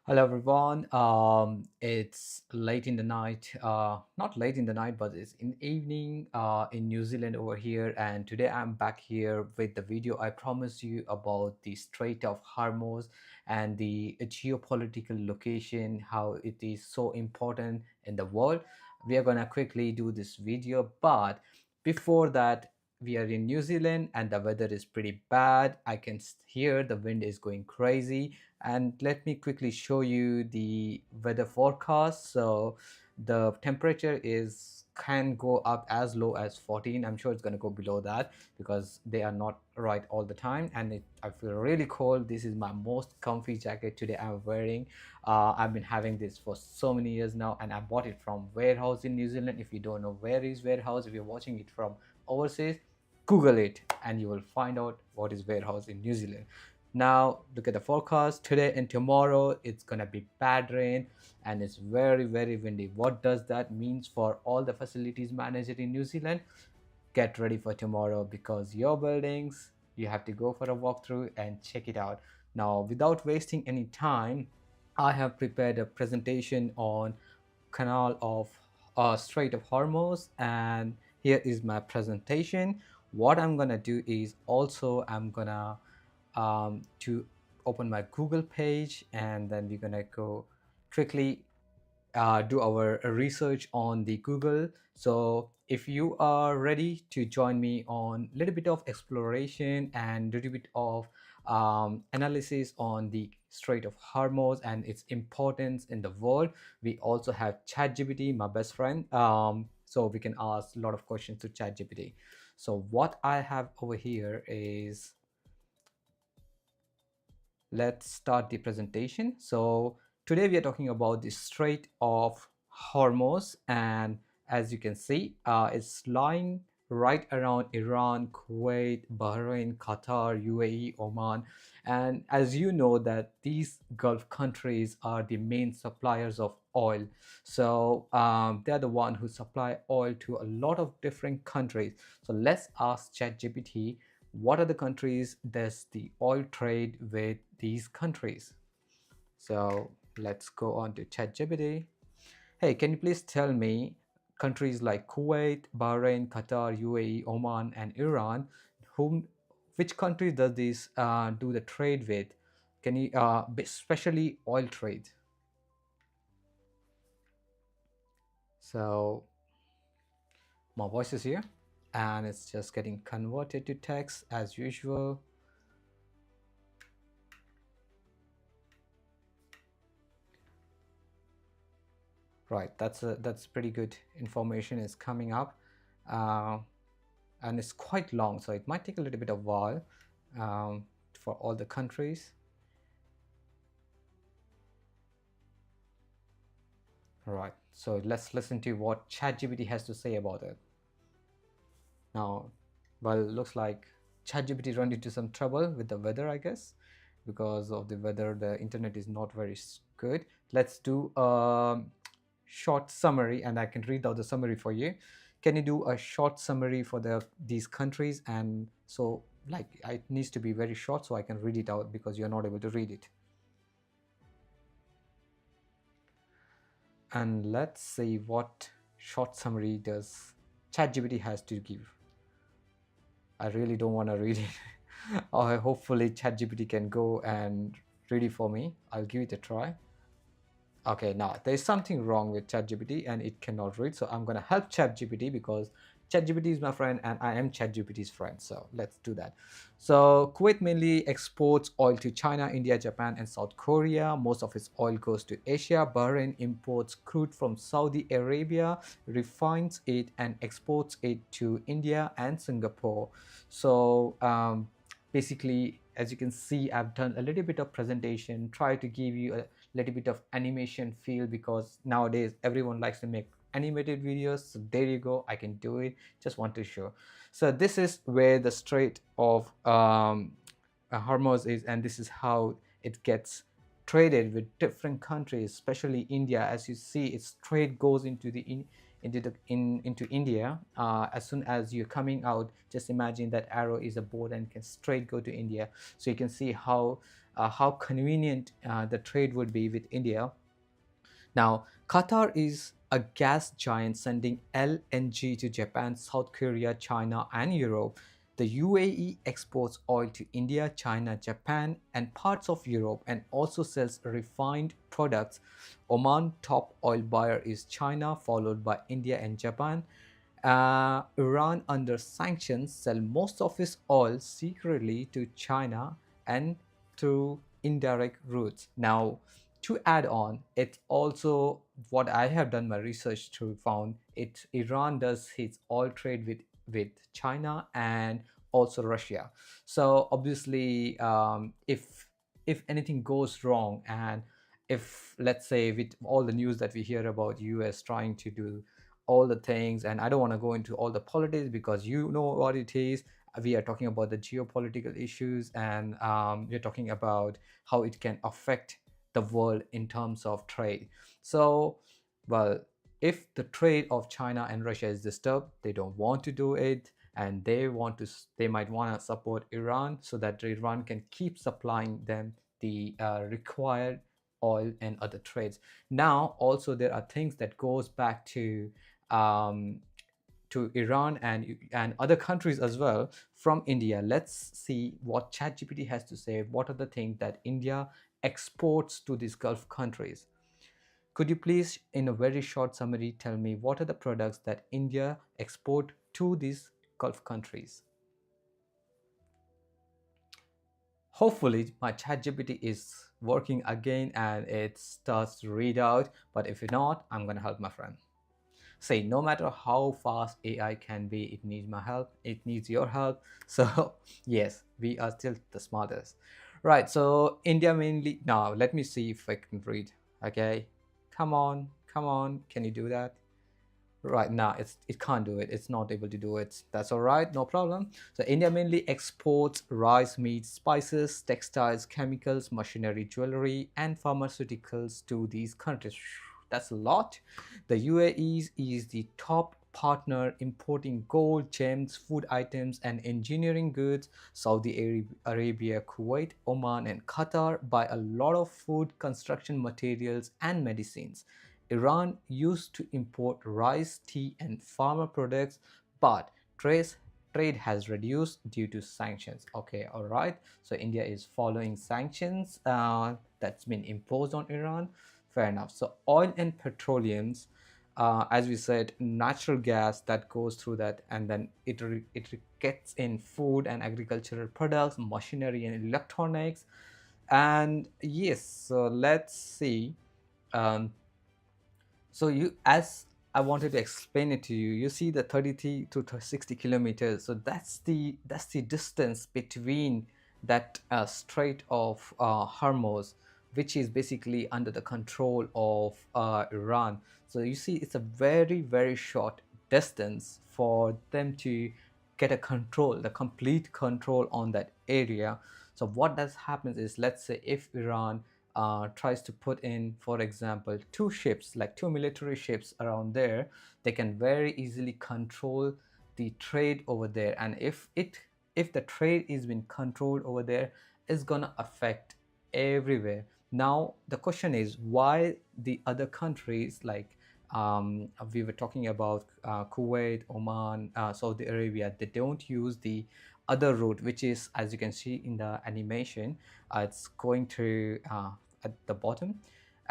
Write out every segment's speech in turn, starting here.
Hello everyone. It's late in the night. Not late in the night, but it's in evening in New Zealand over here. And today I'm back here with the video I promised you about the Strait of Hormuz and the geopolitical location, how it is so important in the world. We are gonna quickly do this video, but before that, we are in New Zealand and the weather is pretty bad. I can hear the wind is going crazy, and let me quickly show you the weather forecast. So the temperature is can go up as low as 14. I'm sure it's going to go below that because they are not right all the time, and I feel really cold. This is my most comfy jacket today I'm wearing. I've been having this for so many years now, and I bought it from warehouse in New Zealand. If you don't know where is warehouse, if you're watching it from overseas, google it and you will find out what is warehouse in New Zealand. Now look at the forecast. Today and tomorrow it's gonna be bad rain and it's very windy. What does that means for all the facilities manager in New Zealand? Get ready for tomorrow because your buildings, you have to go for a walkthrough and check it out. Now without wasting any time, I have prepared a presentation on canal of Strait of Hormuz, and here is my presentation. What I'm gonna do is also I'm gonna to open my Google page, and then we're gonna go quickly do our research on the Google. So if you are ready to join me on a little bit of exploration and a little bit of analysis on the Strait of Hormuz and its importance in the world, we also have ChatGPT, my best friend. So we can ask a lot of questions to ChatGPT. So what I have over here is, let's start the presentation. So today we are talking about the Strait of Hormuz, and as you can see, it's lying right around Iran, Kuwait, Bahrain, Qatar, UAE, Oman. And as you know that these Gulf countries are the main suppliers of oil. So they're the one who supply oil to a lot of different countries. So let's ask ChatGPT, what are the countries does the oil trade with these countries? So let's go on to ChatGPT. Hey, can you please tell me countries like Kuwait, Bahrain, Qatar, UAE, Oman, and Iran, whom which countries does this do the trade with? Can you especially oil trade? So my voice is here and it's just getting converted to text as usual. Right, that's pretty good information is coming up, uh, and it's quite long, so it might take a little bit of while for all the countries. Right, so let's listen to what ChatGPT has to say about it. Now, well, looks like ChatGPT run into some trouble with the weather, I guess, because of the weather. The internet is not very good. Let's do a short summary, and I can read out the summary for you. Can you do a short summary for these countries? And so, like, it needs to be very short so I can read it out because you're not able to read it. And let's see what short summary does ChatGPT has to give. I really don't want to read it. Hopefully ChatGPT can go and read it for me. I'll give it a try. Okay, now there's something wrong with ChatGPT and it cannot read. So I'm gonna help ChatGPT because ChatGPT is my friend and I am ChatGPT's friend. So let's do that. So Kuwait mainly exports oil to China, India, Japan, and South Korea. Most of its oil goes to Asia. Bahrain imports crude from Saudi Arabia, refines it, and exports it to India and Singapore. So basically, as you can see, I've done a little bit of presentation, try to give you a little bit of animation feel because nowadays everyone likes to make animated videos. So there you go, I can do it. Just want to show. So this is where the Strait of Hormuz is, and this is how it gets traded with different countries, especially India. As you see, its trade goes into into India. As soon as you're coming out, just imagine that arrow is a boat and can straight go to India. So you can see how how convenient the trade would be with India. Now, Qatar is a gas giant sending LNG to Japan, South Korea, China, and Europe. The UAE exports oil to India, China, Japan, and parts of Europe and also sells refined products. Oman top oil buyer is China, followed by India and Japan. Iran, under sanctions, sell most of its oil secretly to China and through indirect routes. Now, to add on, it's also what I have done my research to found it Iran does its oil trade with China and also Russia. So obviously, if anything goes wrong, and if let's say with all the news that we hear about US trying to do all the things, and I don't want to go into all the politics because you know what it is. We are talking about the geopolitical issues, and we're talking about how it can affect the world in terms of trade. So, well, if the trade of China and Russia is disturbed, they don't want to do it, and they might want to support Iran so that Iran can keep supplying them the required oil and other trades. Now, also there are things that goes back um, to Iran and other countries as well from India. Let's see what ChatGPT has to say. What are the things that India exports to these Gulf countries? Could you please, in a very short summary, tell me what are the products that India export to these Gulf countries? Hopefully, my ChatGPT is working again and it starts to read out. But if not, I'm gonna help my friend. Say, no matter how fast AI can be, it needs my help, it needs your help. So yes, we are still the smartest. Right, so India mainly. Now let me see if I can read. Okay, come on, can you do that? Right now it can't do it, it's not able to do it. That's all right, no problem. So India mainly exports rice, meat, spices, textiles, chemicals, machinery, jewelry, and pharmaceuticals to these countries. That's a lot. The UAE is the top partner importing gold, gems, food items, and engineering goods. Saudi Arabia, Kuwait, Oman, and Qatar buy a lot of food, construction materials, and medicines. Iran used to import rice, tea, and farmer products, but trade has reduced due to sanctions. Okay, all right. So India is following sanctions that's been imposed on Iran. Fair enough. So oil and petroleums, as we said, natural gas that goes through that, and then it gets in food and agricultural products, machinery and electronics, and yes. So let's see. Um, so you, as I wanted to explain it to you, you see the 33 to 60 kilometers. So that's the distance between that Strait of Hormuz, which is basically under the control of Iran. So you see, it's a very short distance for them to get a control, the complete control on that area. So what does happens is, let's say if Iran tries to put in, for example, two ships, like two military ships around there, they can very easily control the trade over there. And if the trade is being controlled over there, it's gonna affect everywhere. Now the question is, why the other countries, like we were talking about Kuwait, Oman, Saudi Arabia, they don't use the other route, which is, as you can see in the animation, it's going to at the bottom,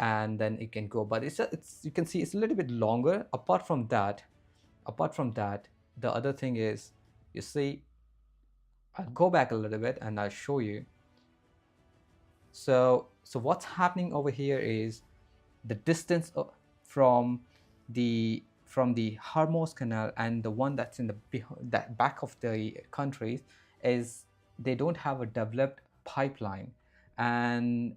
and then it can go, but it's you can see it's a little bit longer. Apart from that, the other thing is, you see, I'll go back a little bit and I'll show you. So what's happening over here is the distance from the Hormuz Canal and the one that's in the that back of the countries is, they don't have a developed pipeline, and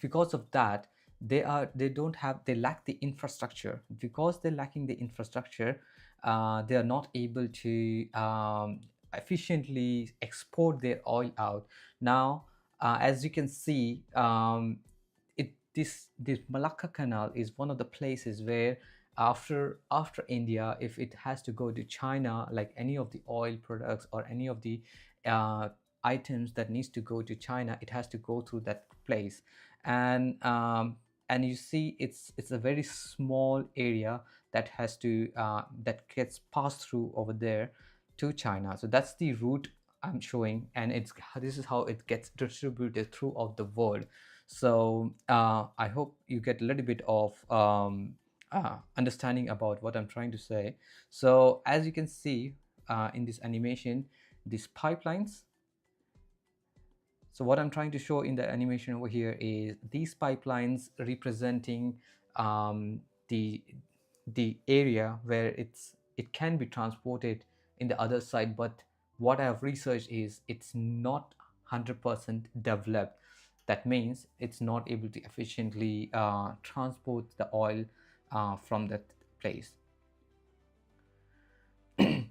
because of that, they lack the infrastructure. Because they're lacking the infrastructure, they are not able to efficiently export their oil out. Now, as you can see, this Malacca Canal is one of the places where, after India, if it has to go to China, like any of the oil products or any of the uh, items that needs to go to China, it has to go through that place. And um, and you see it's a very small area that has to that gets passed through over there to China. So that's the route I'm showing, and this is how it gets distributed throughout the world. So I hope you get a little bit of understanding about what I'm trying to say. So as you can see in this animation, these pipelines. So what I'm trying to show in the animation over here is these pipelines representing um, the the area where it can be transported in the other side. But what I have researched is it's not 100% developed. That means it's not able to efficiently transport the oil from that place.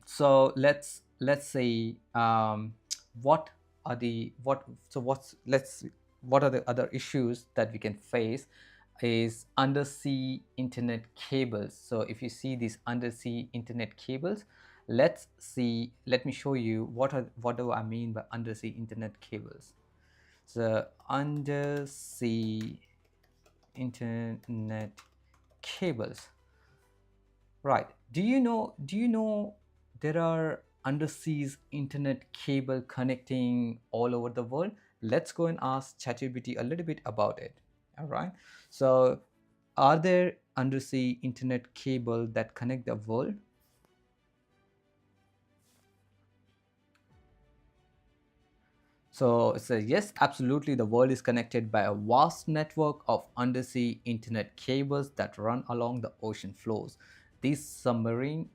So let's say what are the what so what's let's what are the other issues that we can face is undersea internet cables. So if you see these undersea internet cables, let me show you what do I mean by undersea internet cables. So undersea internet cables. Right. Do you know there are underseas internet cable connecting all over the world? Let's go and ask ChatGPT a little bit about it. All right. So, are there undersea internet cable that connect the world? So it says, yes, absolutely. The world is connected by a vast network of undersea internet cables that run along the ocean floors. These submarine,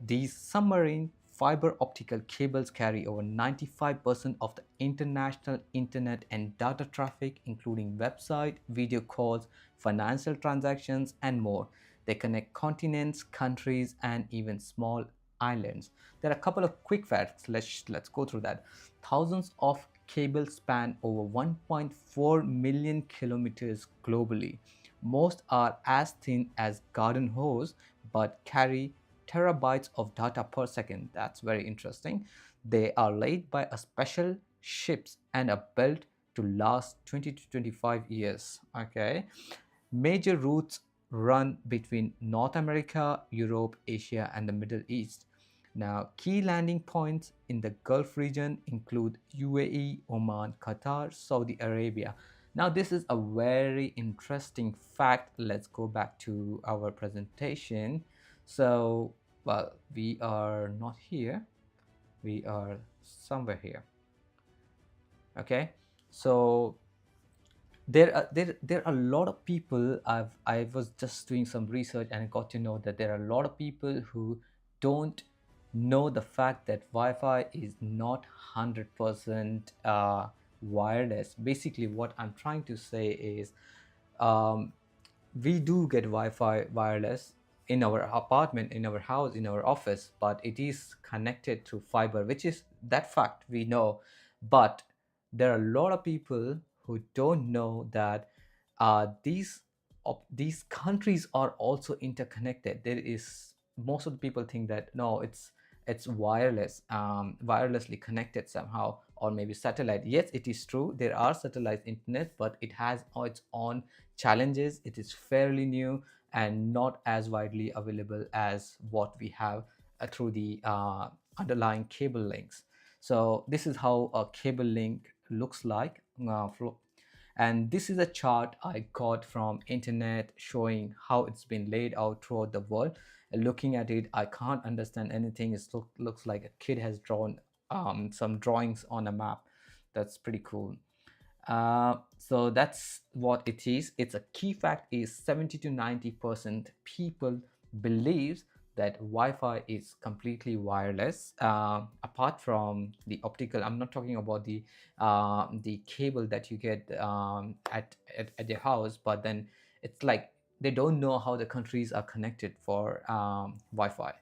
these submarine fiber optical cables carry over 95% of the international internet and data traffic, including website, video calls, financial transactions, and more. They connect continents, countries, and even small islands. There are a couple of quick facts. Let's go through that. Thousands of cables span over 1.4 million kilometers globally. Most are as thin as garden hose but carry terabytes of data per second. That's very interesting. They are laid by a special ships and are built to last 20 to 25 years. Okay. Major routes run between North America, Europe, Asia, and the Middle East. Now, key landing points in the Gulf region include UAE, Oman, Qatar, Saudi Arabia. Now, this is a very interesting fact. Let's go back to our presentation. So, well, we are not here, we are somewhere here. Okay, so there are a lot of people. I was just doing some research and I got to know that there are a lot of people who don't know the fact that Wi-Fi is not 100% wireless. Basically, what I'm trying to say is um, we do get Wi-Fi wireless in our apartment, in our house, in our office, but it is connected through fiber, which is that fact we know. But there are a lot of people who don't know that these countries are also interconnected. There is most of the people think that no, it's wireless, wirelessly connected somehow, or maybe satellite. Yes, it is true. There are satellite internet, but it has its own challenges. It is fairly new and not as widely available as what we have through the underlying cable links. So this is how a cable link looks like. And this is a chart I got from internet showing how it's been laid out throughout the world. And looking at it, I can't understand anything. It looks like a kid has drawn some drawings on a map. That's pretty cool. So that's what it is. It's a key fact is 70 to 90% people believes that Wi-Fi is completely wireless. Apart from the optical, I'm not talking about the cable that you get at your house, but then it's like they don't know how the countries are connected for Wi-Fi.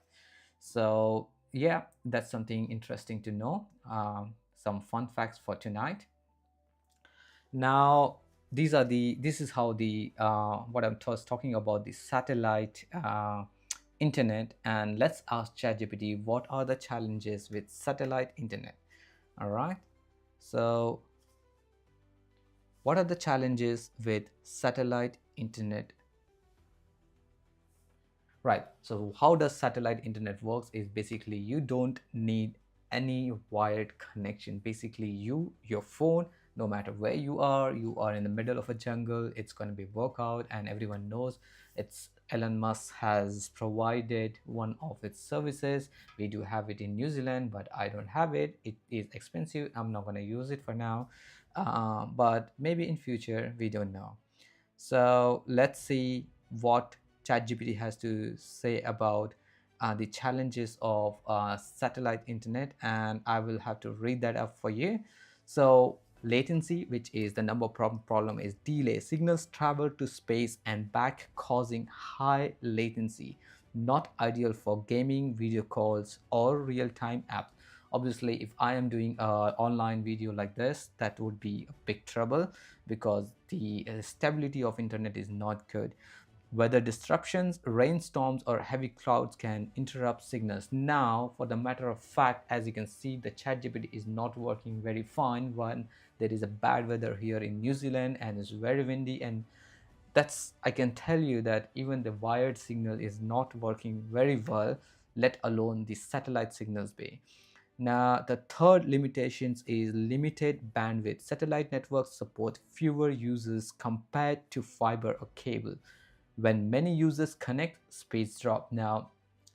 So yeah, that's something interesting to know. Some fun facts for tonight. Now, this is how the what was talking about, the satellite internet. And let's ask ChatGPT what are the challenges with satellite internet. All right. So what are the challenges with satellite internet? Right. So how does satellite internet works is basically you don't need any wired connection. Basically, your phone, no matter where you are in the middle of a jungle, it's going to be work out, and everyone knows it's Elon Musk has provided one of its services. We do have it in New Zealand, but I don't have it. It is expensive. I'm not going to use it for now. But maybe in future, we don't know. So let's see what ChatGPT has to say about the challenges of satellite internet, and I will have to read that up for you. So latency, which is the number problem, is delay. Signals travel to space and back, causing high latency. Not ideal for gaming, video calls, or real-time apps. Obviously, if I am doing an online video like this, that would be a big trouble because the stability of internet is not good. Weather disruptions, rainstorms, or heavy clouds can interrupt signals. Now, for the matter of fact, as you can see, the ChatGPT is not working very fine when there is a bad weather here in New Zealand and it's very windy. And that's, I can tell you that even the wired signal is not working very well, let alone the satellite signals be. Now, the third limitations is limited bandwidth. Satellite networks support fewer users compared to fiber or cable. When many users connect, speeds drop. Now,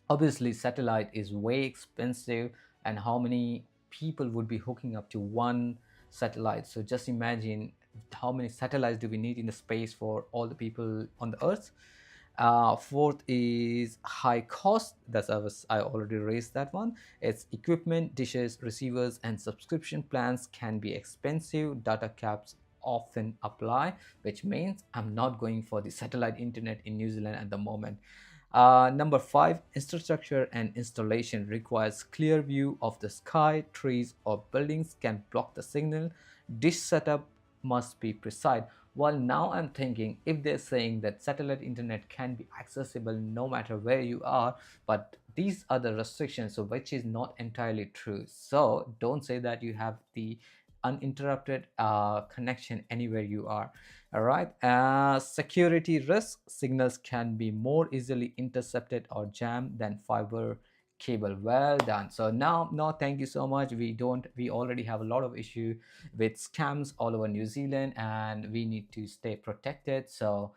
obviously, satellite is way expensive, and how many people would be hooking up to one satellite? So just imagine how many satellites do we need in the space for all the people on the Earth. Fourth is high cost. I already raised that one. It's equipment, dishes, receivers, and subscription plans can be expensive. Data caps often apply, which means I'm not going for the satellite internet in New Zealand at the moment. Number five, infrastructure and installation requires clear view of the sky, trees, or buildings can block the signal. Dish setup must be precise. Well, now I'm thinking if they're saying that satellite internet can be accessible no matter where you are, but these are the restrictions, so which is not entirely true. So don't say that you have the uninterrupted connection anywhere you are. All right. Security risk, signals can be more easily intercepted or jammed than fiber cable. Well done. So now thank you so much. We already have a lot of issue with scams all over New Zealand, and we need to stay protected. So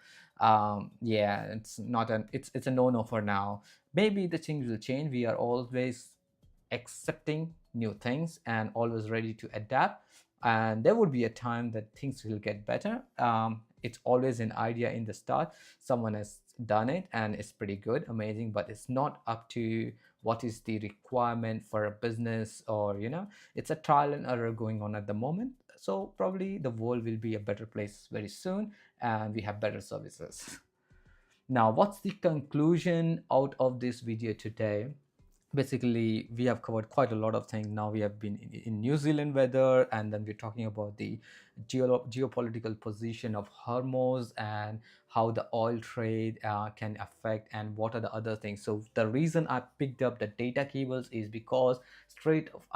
yeah, it's not an it's a no for now. Maybe the things will change. We are always accepting new things and always ready to adapt, and there would be a time that things will get better. It's always an idea in the start. Someone has done it and it's pretty good, amazing, but it's not up to what is the requirement for a business, or it's a trial and error going on at the moment. So probably the world will be a better place very soon, and we have better services. Now, what's the conclusion out of this video today? Basically, we have covered quite a lot of things. Now we have been in New Zealand weather, and then we're talking about the geopolitical position of Hormuz and how the oil trade can affect, and what are the other things. So the reason I picked up the data cables is because Strait of